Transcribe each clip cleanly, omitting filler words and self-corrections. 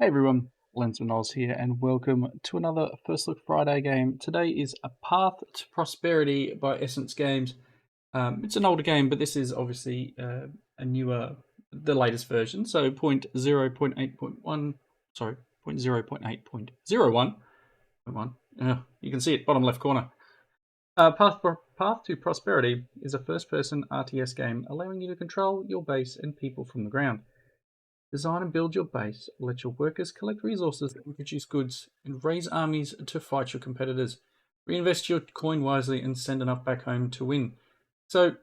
Hey everyone, Lensman Oz here, and welcome to another First Look Friday game. Today is A Path to Prosperity by Essence Games. It's an older game, but this is obviously a newer, the latest version. So 0.0.8.1, sorry, 0.0.8.01. You can see it, bottom left corner. Path to Prosperity is a first-person RTS game allowing you to control your base and people from the ground. Design and build your base, let your workers collect resources and produce goods, and raise armies to fight your competitors. Reinvest your coin wisely and send enough back home to win. So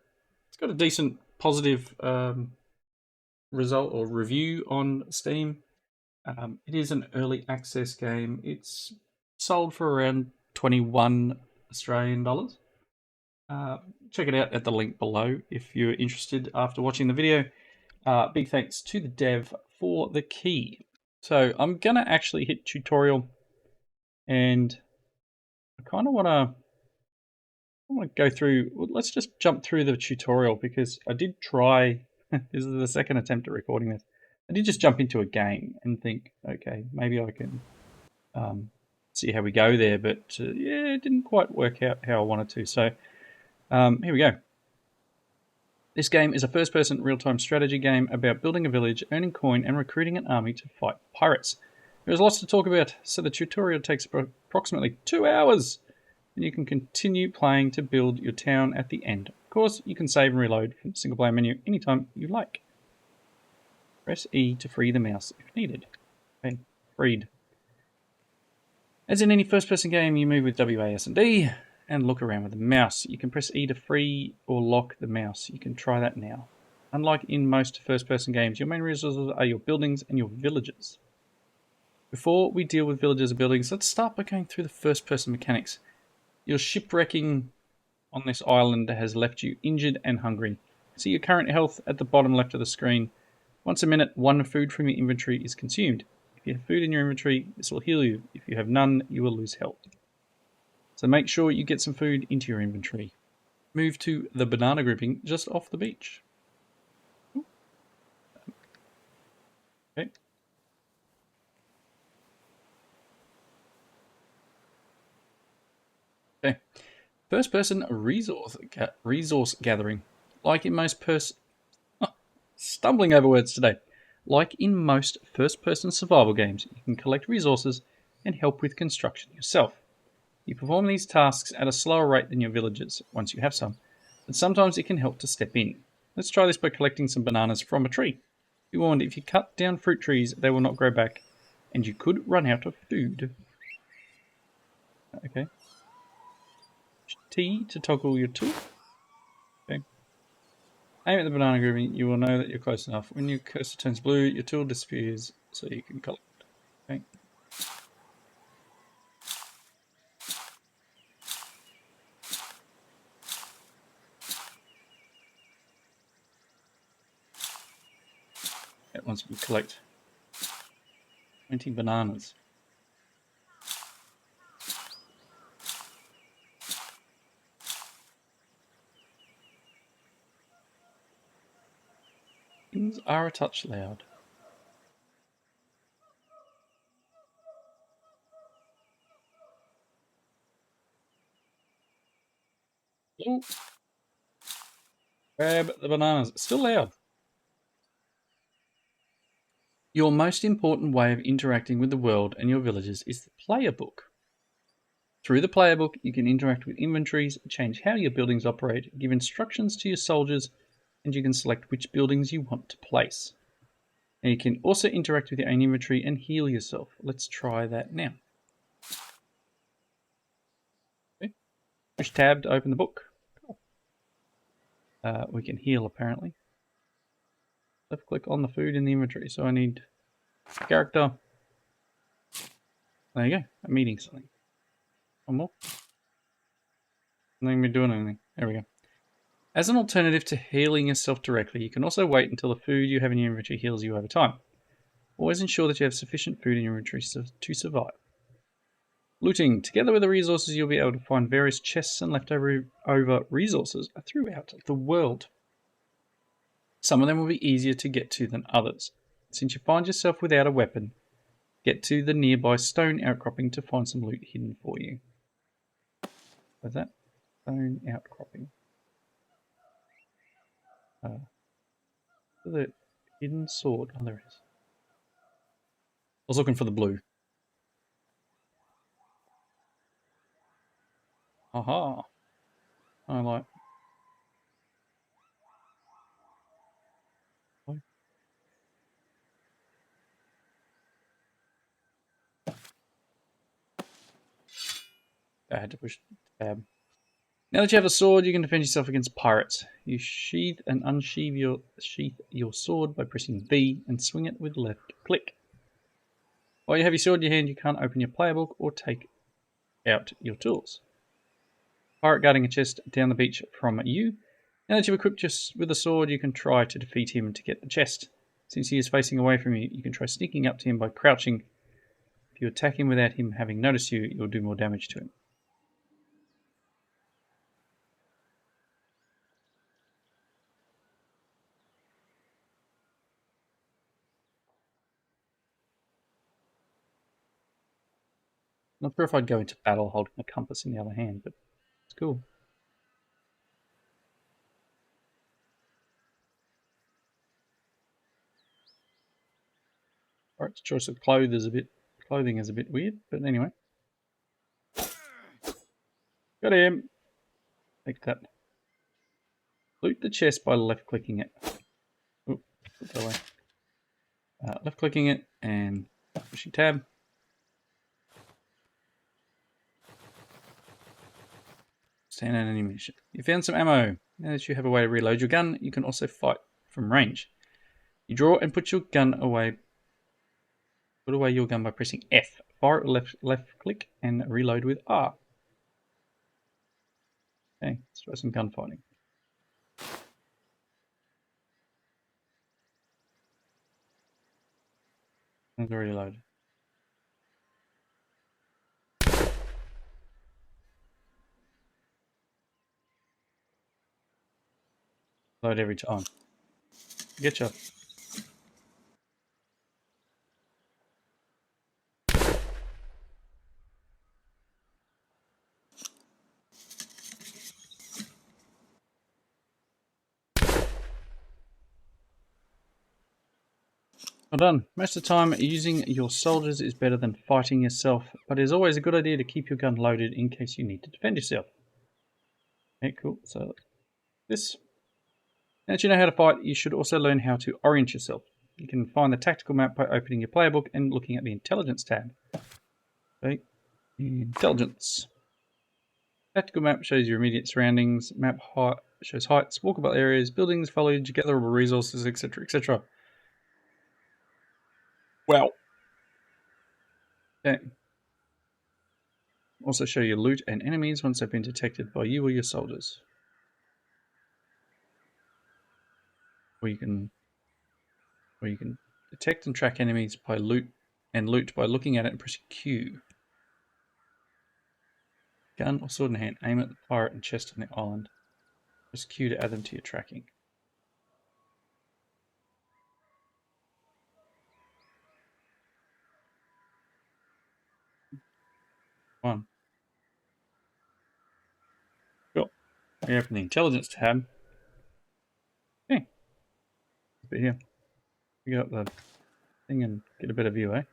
it's got a decent positive result or review on Steam. It is an early access game. It's sold for around 21 Australian dollars. Check it out at the link below if you're interested after watching the video. Big thanks to the dev for the key. So I'm gonna actually hit tutorial, and I kind of want to go through. Let's just jump through the tutorial because I did try. This is the second attempt at recording this. I did just jump into a game and think, okay, maybe I can see how we go there, but yeah, it didn't quite work out how I wanted to. So here we go. This game is a first-person real-time strategy game about building a village, earning coin, and recruiting an army to fight pirates. There's lots to talk about, so the tutorial takes approximately 2 hours, and you can continue playing to build your town at the end. Of course, you can save and reload from the single-player menu anytime you like. Press E to free the mouse if needed. Okay, freed. As in any first-person game, you move with W, A, S, and D, and look around with the mouse. You can press E to free or lock the mouse. You can try that now. Unlike in most first-person games, your main resources are your buildings and your villages. Before we deal with villages and buildings, let's start by going through the first-person mechanics. Your shipwrecking on this island has left you injured and hungry. See your current health at the bottom left of the screen. Once a minute, 1 food from your inventory is consumed. If you have food in your inventory, this will heal you. If you have none, you will lose health. So make sure you get some food into your inventory. Move to the banana grouping just off the beach. Okay. Okay. First person resource gathering. Like in most stumbling over words today. Like in most first person survival games, you can collect resources and help with construction yourself. You perform these tasks at a slower rate than your villagers, once you have some, but sometimes it can help to step in. Let's try this by collecting some bananas from a tree. Be warned, if you cut down fruit trees, they will not grow back, and you could run out of food. Okay. T to toggle your tool. Okay. Aim at the banana grouping, you will know that you're close enough. When your cursor turns blue, your tool disappears, so you can collect. Okay. Once we collect 20 bananas. Things are a touch loud. Oh. Grab the bananas. It's still loud. Your most important way of interacting with the world and your villagers is the player book. Through the player book, you can interact with inventories, change how your buildings operate, give instructions to your soldiers, and you can select which buildings you want to place. And you can also interact with your own inventory and heal yourself. Let's try that now. Okay. Push tab to open the book. Cool. We can heal apparently. Left click on the food in the inventory. So I need character. There you go. I'm eating something. One more. Nothing doing anything. There we go. As an alternative to healing yourself directly, you can also wait until the food you have in your inventory heals you over time. Always ensure that you have sufficient food in your inventory to survive. Looting. Together with the resources, you'll be able to find various chests and leftover resources throughout the world. Some of them will be easier to get to than others. Since you find yourself without a weapon, Get to the nearby stone outcropping to find some loot hidden for you. What's that? Stone outcropping. The hidden sword. Oh, there it is. I was looking for the blue. Aha. I like. I had to push tab. Now that you have a sword, you can defend yourself against pirates. You sheath and unsheath your sword by pressing V and swing it with left click. While you have your sword in your hand, you can't open your player book or take out your tools. Pirate guarding a chest down the beach from you. Now that you've equipped with a sword, you can try to defeat him to get the chest. Since he is facing away from you, you can try sneaking up to him by crouching. If you attack him without him having noticed you, you'll do more damage to him. Not sure if I'd go into battle holding a compass in the other hand, but it's cool. Pirate's choice of clothing is a bit weird, but anyway. Got him. Take that. Loot the chest by left clicking it. Oop, put that away. Left clicking it and pushing tab. Stand on any mission. You found some ammo. Now that you have a way to reload your gun, you can also fight from range. You draw and put your gun away. Put away your gun by pressing F. Fire it left click and reload with R. Okay, let's try some gunfighting. It's already loaded. Load every time. Getcha. Well done. Most of the time, using your soldiers is better than fighting yourself, but it is always a good idea to keep your gun loaded in case you need to defend yourself. Okay, cool. So, this. Now that you know how to fight, you should also learn how to orient yourself. You can find the tactical map by opening your player book and looking at the intelligence tab. Okay, intelligence. Tactical map shows your immediate surroundings. Map height shows heights, walkable areas, buildings, foliage, gatherable resources, etc., etc. Wow. Okay. Also show your loot and enemies once they've been detected by you or your soldiers. Or you can detect and track enemies by loot by looking at it and pressing Q. Gun or sword in hand, aim at the pirate and chest on the island. Press Q to add them to your tracking. One. Cool. We open the intelligence tab. Okay. But here. We get up the thing and get a better view, eh?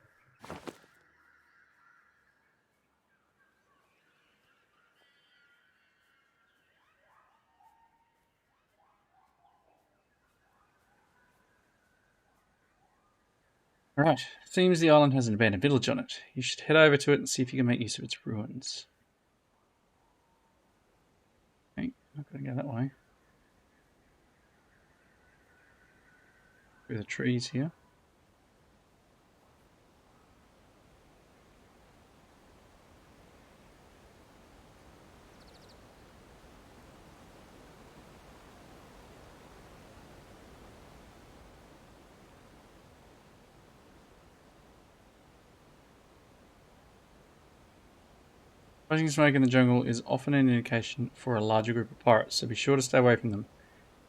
Right. Seems the island has an abandoned village on it. You should head over to it and see if you can make use of its ruins. Okay, not gonna go that way. Through the trees here. Rising smoke in the jungle is often an indication for a larger group of pirates, so be sure to stay away from them.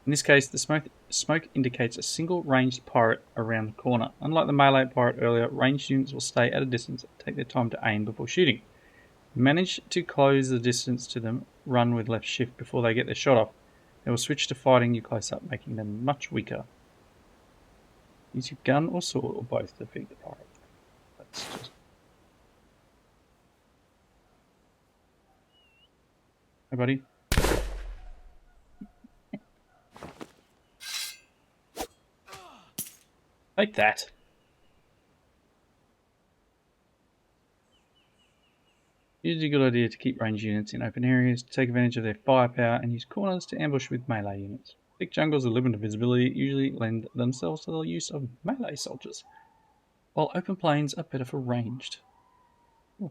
In this case, the smoke indicates a single ranged pirate around the corner. Unlike the melee pirate earlier, ranged units will stay at a distance and take their time to aim before shooting. Manage to close the distance to them, run with left shift before they get their shot off. They will switch to fighting you close up, making them much weaker. Use your gun or sword or both to defeat the pirate. That's just... Hey buddy. Take that. Usually a good idea to keep ranged units in open areas, to take advantage of their firepower, and use corners to ambush with melee units. Thick jungles with limited visibility usually lend themselves to the use of melee soldiers, while open plains are better for ranged. Ooh.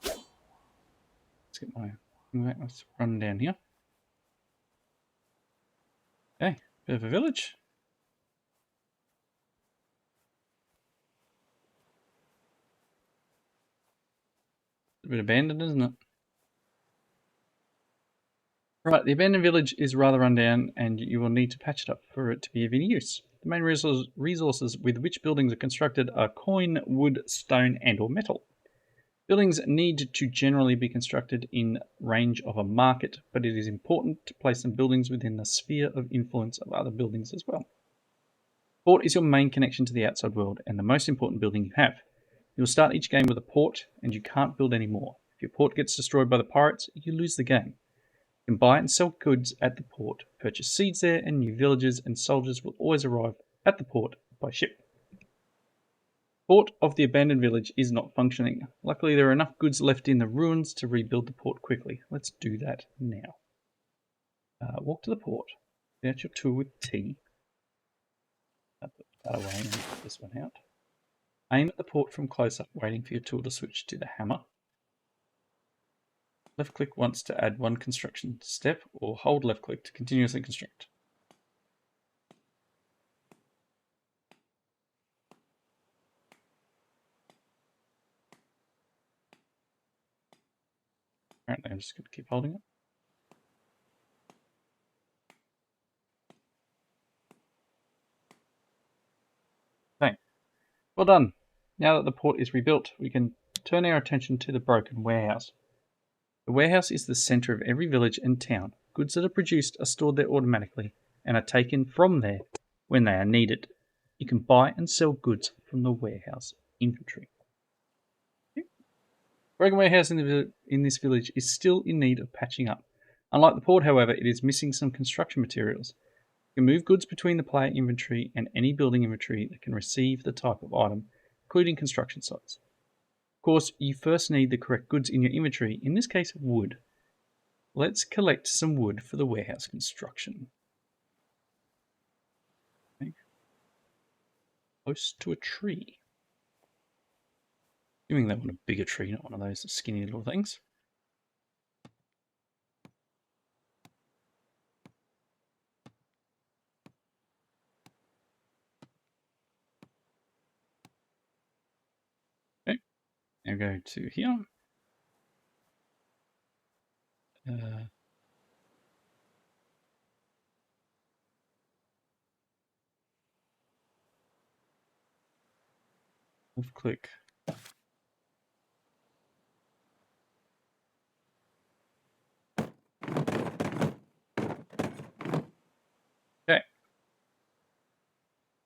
Let's get my... Let's run down here. Okay, bit of a village. A bit abandoned, isn't it? Right, the abandoned village is rather rundown and you will need to patch it up for it to be of any use. The main resources with which buildings are constructed are coin, wood, stone and or metal. Buildings need to generally be constructed in range of a market, but it is important to place some buildings within the sphere of influence of other buildings as well. Port is your main connection to the outside world and the most important building you have. You will start each game with a port and you can't build any more. If your port gets destroyed by the pirates, you lose the game. You can buy and sell goods at the port, purchase seeds there, and new villagers and soldiers will always arrive at the port by ship. Port of the abandoned village is not functioning. Luckily, there are enough goods left in the ruins to rebuild the port quickly. Let's do that now. Walk to the port. Get out your tool with T. Put that away and put this one out. Aim at the port from close up, waiting for your tool to switch to the hammer. Left click once to add one construction step, or hold left click to continuously construct. Apparently I'm just going to keep holding it. Okay, well done. Now that the port is rebuilt, we can turn our attention to the broken warehouse. The warehouse is the center of every village and town. Goods that are produced are stored there automatically and are taken from there when they are needed. You can buy and sell goods from the warehouse inventory. Broken warehouse in this village is still in need of patching up. Unlike the port, however, it is missing some construction materials. You can move goods between the player inventory and any building inventory that can receive the type of item, including construction sites. Of course, you first need the correct goods in your inventory, in this case wood. Let's collect some wood for the warehouse construction. Okay. Close to a tree. Assuming they want a bigger tree, not one of those skinny little things. Okay, now go to here. Left click. Okay.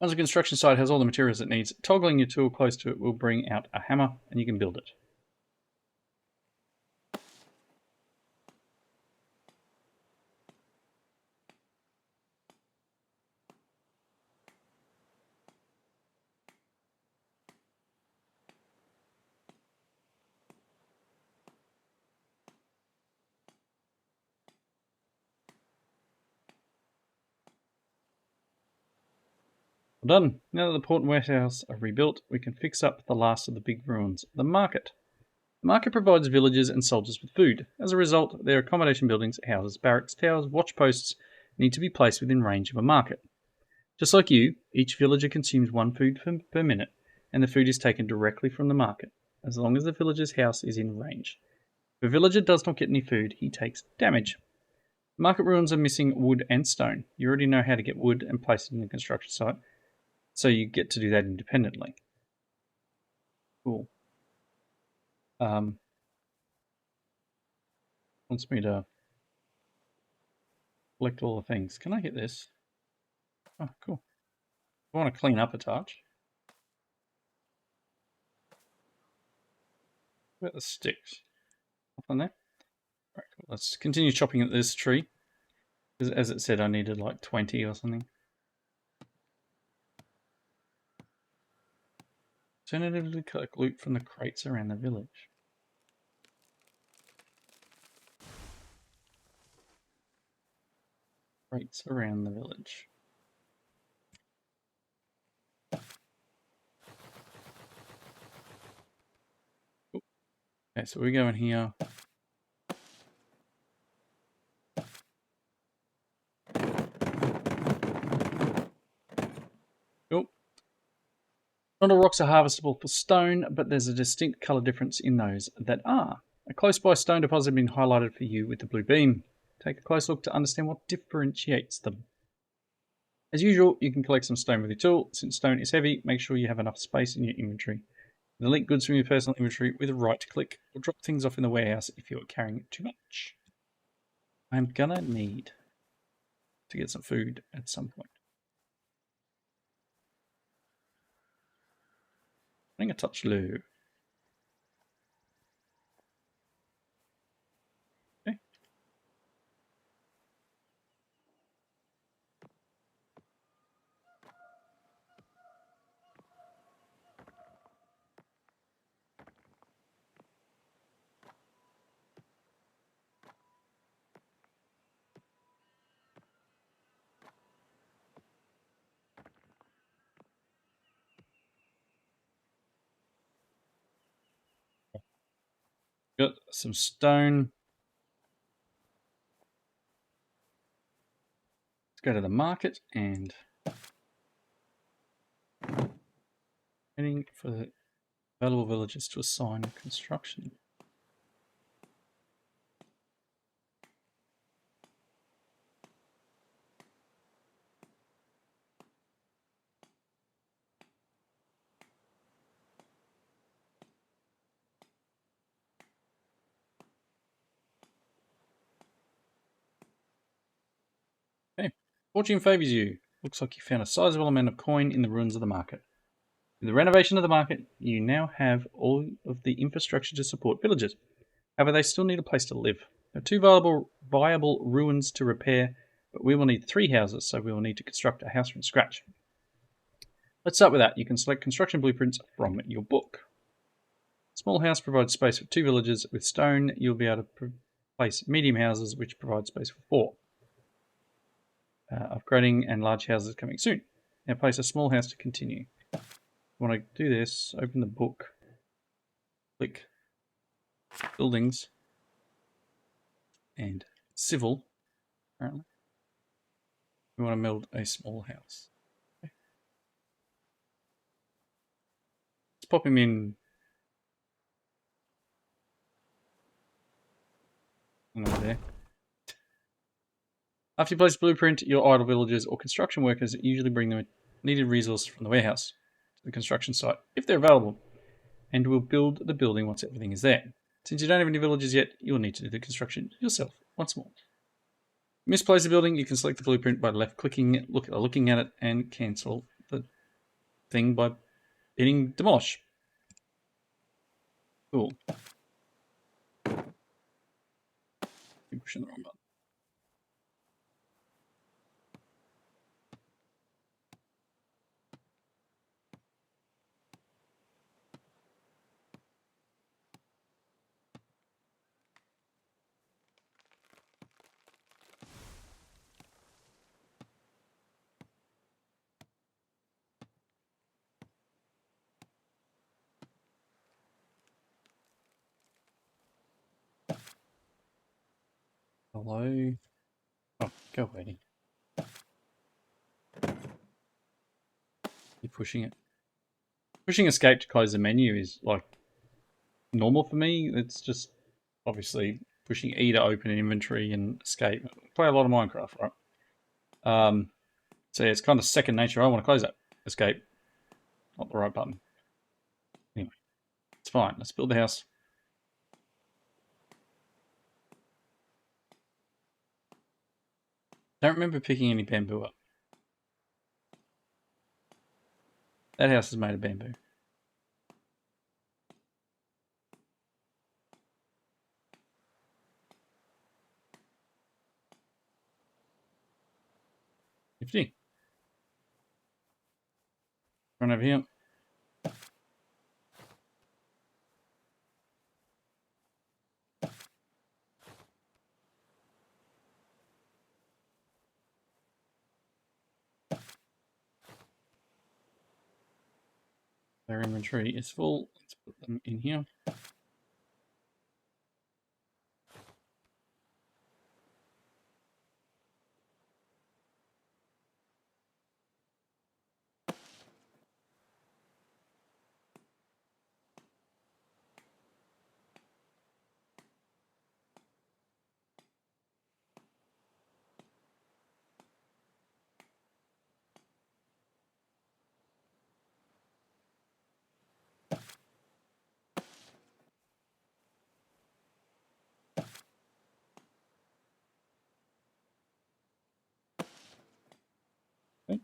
Once a construction site has all the materials it needs, toggling your tool close to it will bring out a hammer and you can build it. Well done. Now that the port and warehouse are rebuilt, we can fix up the last of the big ruins, the market. The market provides villagers and soldiers with food. As a result, their accommodation buildings, houses, barracks, towers, watch posts need to be placed within range of a market. Just like you, each villager consumes one food per minute, and the food is taken directly from the market, as long as the villager's house is in range. If a villager does not get any food, he takes damage. Market ruins are missing wood and stone. You already know how to get wood and place it in the construction site, so you get to do that independently. Cool. Wants me to collect all the things. Can I get this? Oh, cool. I want to clean up a touch. What about the sticks? Up on there? Right, cool. Let's continue chopping at this tree. Because as it said, I needed like 20 or something. Alternatively, collect loot from the crates around the village. Crates around the village. Okay, so we go in here. Cool. Not all rocks are harvestable for stone, but there's a distinct colour difference in those that are. A close-by stone deposit has been highlighted for you with the blue beam. Take a close look to understand what differentiates them. As usual, you can collect some stone with your tool. Since stone is heavy, make sure you have enough space in your inventory. Delete goods from your personal inventory with a right-click, or drop things off in the warehouse if you're carrying too much. I'm gonna need to get some food at some point. I think a touch low. Okay. Got some stone. Let's go to the market and heading for the available villages to assign construction. Okay. Fortune favours you. Looks like you found a sizable amount of coin in the ruins of the market. With the renovation of the market, you now have all of the infrastructure to support villagers. However, they still need a place to live. There are two viable ruins to repair, but we will need 3 houses, so we will need to construct a house from scratch. Let's start with that. You can select construction blueprints from your book. Small house provides space for 2 villagers. With stone, you'll be able to place medium houses, which provide space for 4. Upgrading and large houses coming soon. Now place a small house to continue. Want to do this, open the book, click buildings and civil. Apparently, we want to build a small house. Okay. Let's pop him in. Over there. After you place a blueprint, your idle villagers or construction workers usually bring the needed resources from the warehouse to the construction site, if they're available, and will build the building once everything is there. Since you don't have any villagers yet, you'll need to do the construction yourself once more. Misplace a building, you can select the blueprint by left-clicking, looking at it, and cancel the thing by hitting demolish. Cool. I'm pushing the wrong button. Hello. Oh, go waiting. You're pushing it. Pushing escape to close the menu is like normal for me. It's just obviously pushing E to open an inventory and escape. I play a lot of Minecraft, right? So yeah, it's kind of second nature. I want to close that. Escape. Not the right button. Anyway, it's fine. Let's build the house. Don't remember picking any bamboo up. That house is made of bamboo. Nifty. Run over here. Their inventory is full. Let's put them in here. Okay.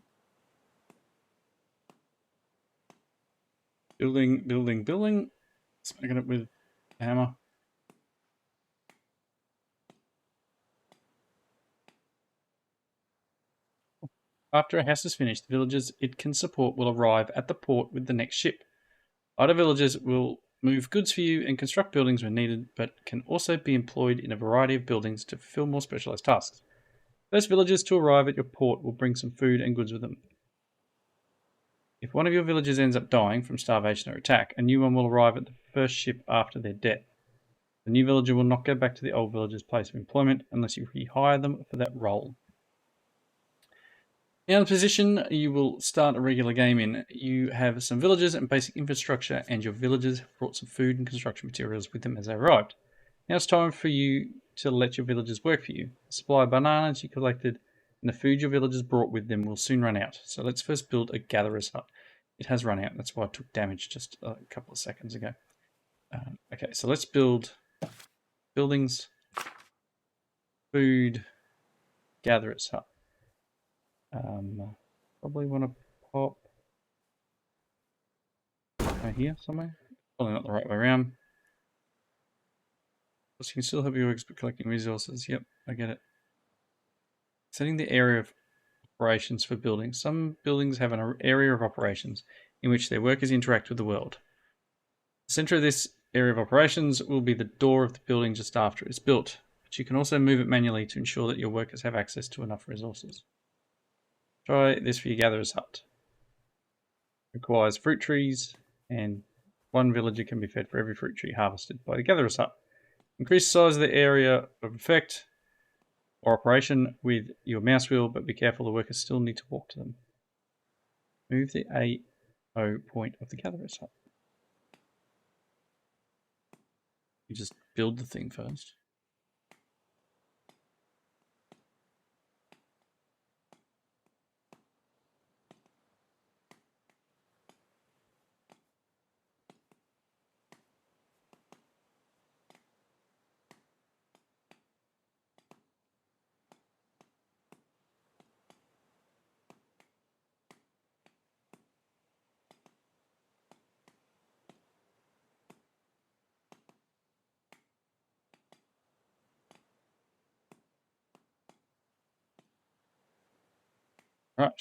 Building, building, building. Smacking it with a hammer. After a house is finished, the villagers it can support will arrive at the port with the next ship. Other villagers will move goods for you and construct buildings when needed, but can also be employed in a variety of buildings to fulfill more specialized tasks. Those villagers to arrive at your port will bring some food and goods with them. If one of your villagers ends up dying from starvation or attack, a new one will arrive at the first ship after their death. The new villager will not go back to the old villager's place of employment unless you rehire them for that role. Now, the position you will start a regular game in, you have some villagers and basic infrastructure, and your villagers have brought some food and construction materials with them as they arrived. Now it's time for you to let your villagers work for you. The supply of bananas you collected and the food your villagers brought with them will soon run out. So let's first build a gatherer's hut. It has run out. That's why I took damage just a couple of seconds ago. Okay, so let's build buildings, food, gatherer's hut. Probably want to pop right here somewhere. Probably not the right way around. Plus, you can still have your works but collecting resources. Yep, I get it. Setting the area of operations for buildings. Some buildings have an area of operations in which their workers interact with the world. The center of this area of operations will be the door of the building just after it's built, but you can also move it manually to ensure that your workers have access to enough resources. Try this for your gatherer's hut. Requires fruit trees, and one villager can be fed for every fruit tree harvested by the gatherer's hut. Increase the size of the area of effect or operation with your mouse wheel, but be careful the workers still need to walk to them. Move the AO point of the gatherer's hut. You just build the thing first. Right.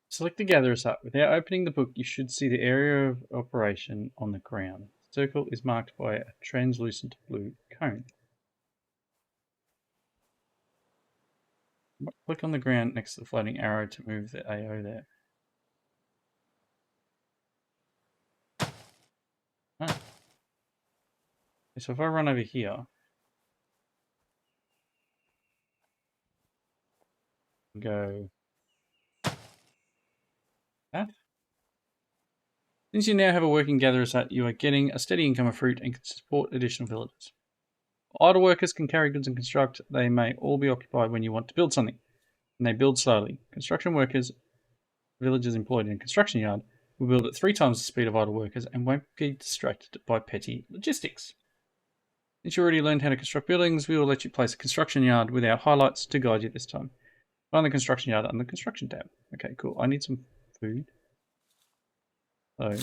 Select the gatherer's hut. Without opening the book, you should see the area of operation on the ground. The circle is marked by a translucent blue cone. Click on the ground next to the floating arrow to move the AO there. Ah. So if I run over here, and go that, Since you now have a working gatherer's hut, you are getting a steady income of fruit and can support additional villagers. Idle workers can carry goods and construct. They may all be occupied when you want to build something, and they build slowly. Construction workers, villagers employed in a construction yard, will build at 3 times the speed of idle workers and won't be distracted by petty logistics. Since you already learned how to construct buildings, we will let you place a construction yard with our highlights to guide you this time. Find the construction yard under the construction tab. Okay, cool. I need some food. So,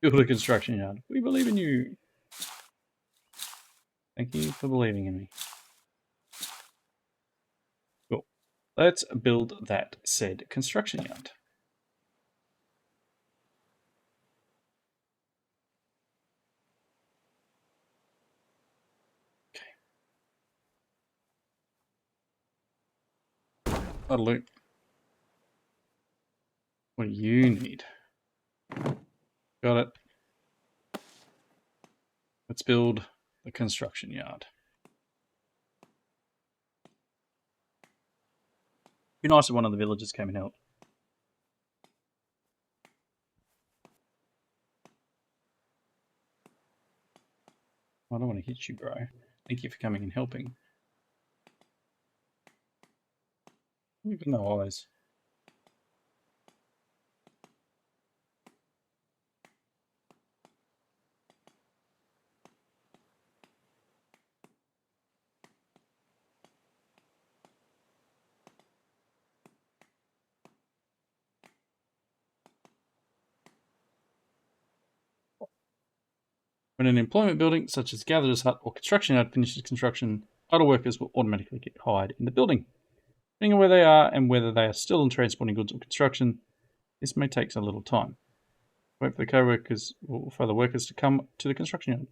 build a construction yard. We believe in you. Thank you for believing in me. Cool. Let's build that said construction yard. Okay. That'll do. What do you need? Got it. Let's build the construction yard. Be nice if one of the villagers came and helped. I don't want to hit you, bro. Thank you for coming and helping. You've got no eyes. When an employment building, such as gatherer's hut or construction yard, finishes construction, idle workers will automatically get hired in the building. Depending on where they are and whether they are still in transporting goods or construction, this may take a little time. Wait for the co-workers or for the workers to come to the construction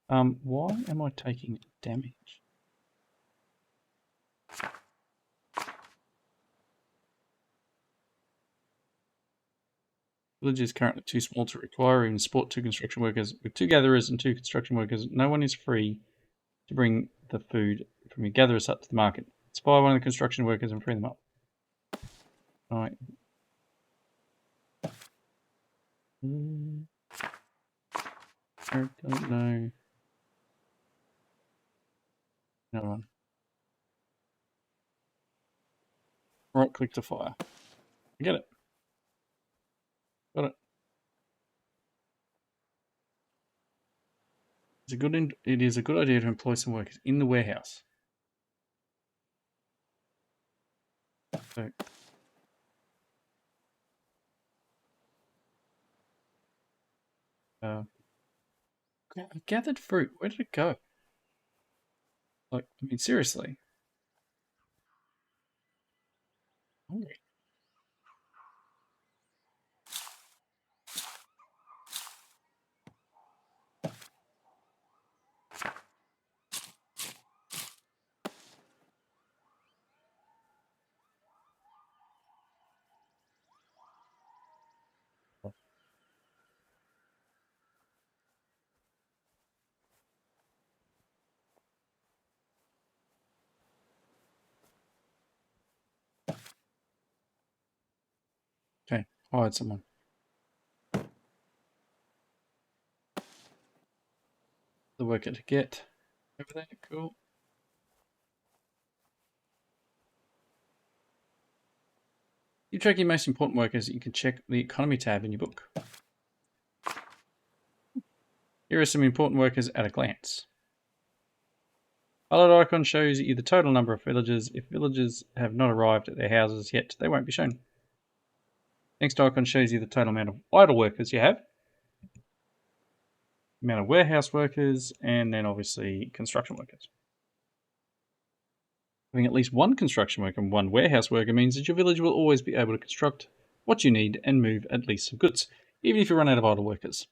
yard. Why am I taking damage? Village is currently too small to require or even support 2 construction workers. With 2 gatherers and 2 construction workers, no one is free to bring the food from your gatherer's hut to the market. Inspire one of the construction workers and free them up. Alright. I don't know. No one. Right click to fire. I get it. Got it. It is a good idea to employ some workers in the warehouse. So, I gathered fruit. Where did it go? Like, I mean, seriously. Hungry. Okay, hired someone. The worker to get over there. Cool. You track your most important workers. You can check the economy tab in your book. Here are some important workers at a glance. Highlight icon shows you the total number of villagers. If villagers have not arrived at their houses yet, they won't be shown. Next icon shows you the total amount of idle workers you have, amount of warehouse workers, and then obviously construction workers. Having at least 1 construction worker and 1 warehouse worker means that your village will always be able to construct what you need and move at least some goods, even if you run out of idle workers.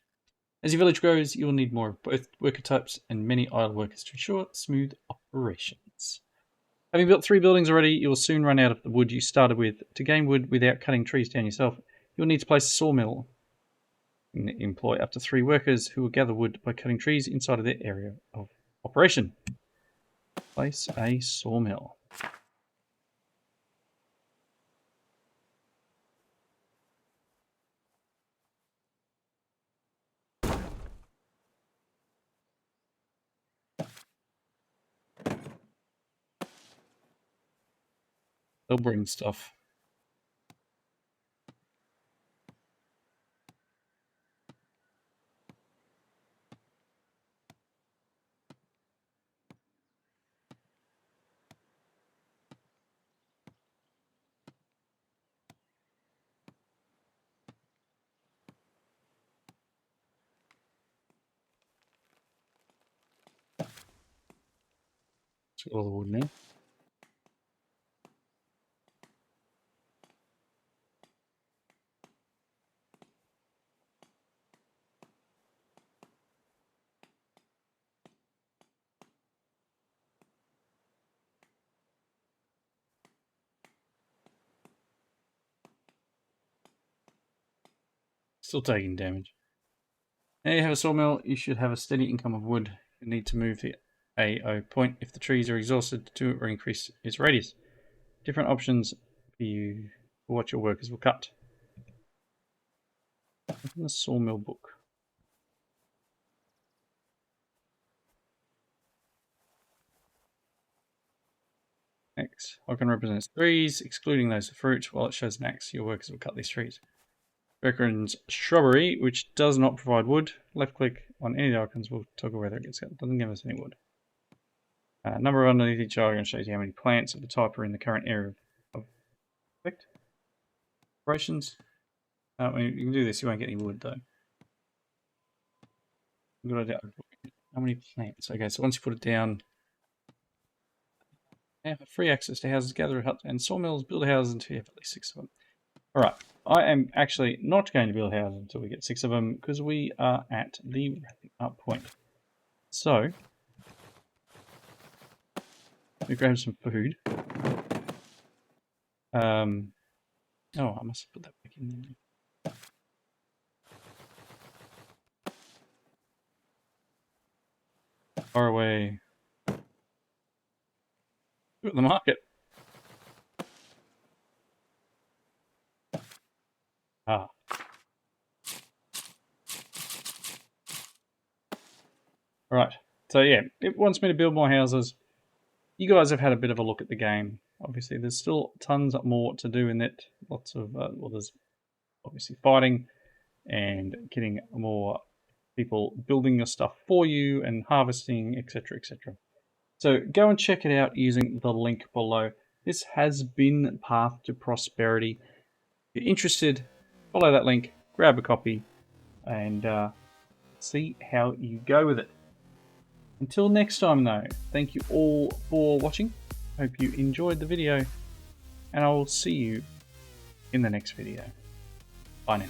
As your village grows, you will need more of both worker types and many idle workers to ensure smooth operations. Having built 3 buildings already, you will soon run out of the wood you started with. To gain wood without cutting trees down yourself, you will need to place a sawmill. You can employ up to 3 workers who will gather wood by cutting trees inside of their area of operation. Place a sawmill. They'll bring stuff. It's got all the wood now. Still taking damage. Now you have a sawmill, you should have a steady income of wood. You need to move the AO point if the trees are exhausted to or increase its radius. Different options for you for what your workers will cut. Open the sawmill book. X. Icon represents trees, excluding those of fruit. While it shows an axe, your workers will cut these trees. Reckons shrubbery, which does not provide wood. Left click on any of the icons will toggle whether it gets cut. It doesn't give us any wood. Number underneath each icon shows you how many plants of the type are in the current area of effect. Operations. You can do this, you won't get any wood though. Good idea. How many plants? Okay, so once you put it down, you have free access to houses, gather huts, and sawmills. Build houses until you have at least 6 of them. Alright, I am actually not going to build houses until we get 6 of them because we are at the wrapping up point. So, we grab some food. Oh, I must have put that back in there. Far away. Look at the market. Ah. Right. So yeah, it wants me to build more houses. You guys have had a bit of a look at the game. Obviously, there's still tons more to do in it. Lots of, well, there's obviously fighting and getting more people building your stuff for you and harvesting, etc., etc. So go and check it out using the link below. This has been Path to Prosperity. If you're interested, follow that link, grab a copy, and see how you go with it. Until next time though, thank you all for watching. Hope you enjoyed the video, and I will see you in the next video. Bye now.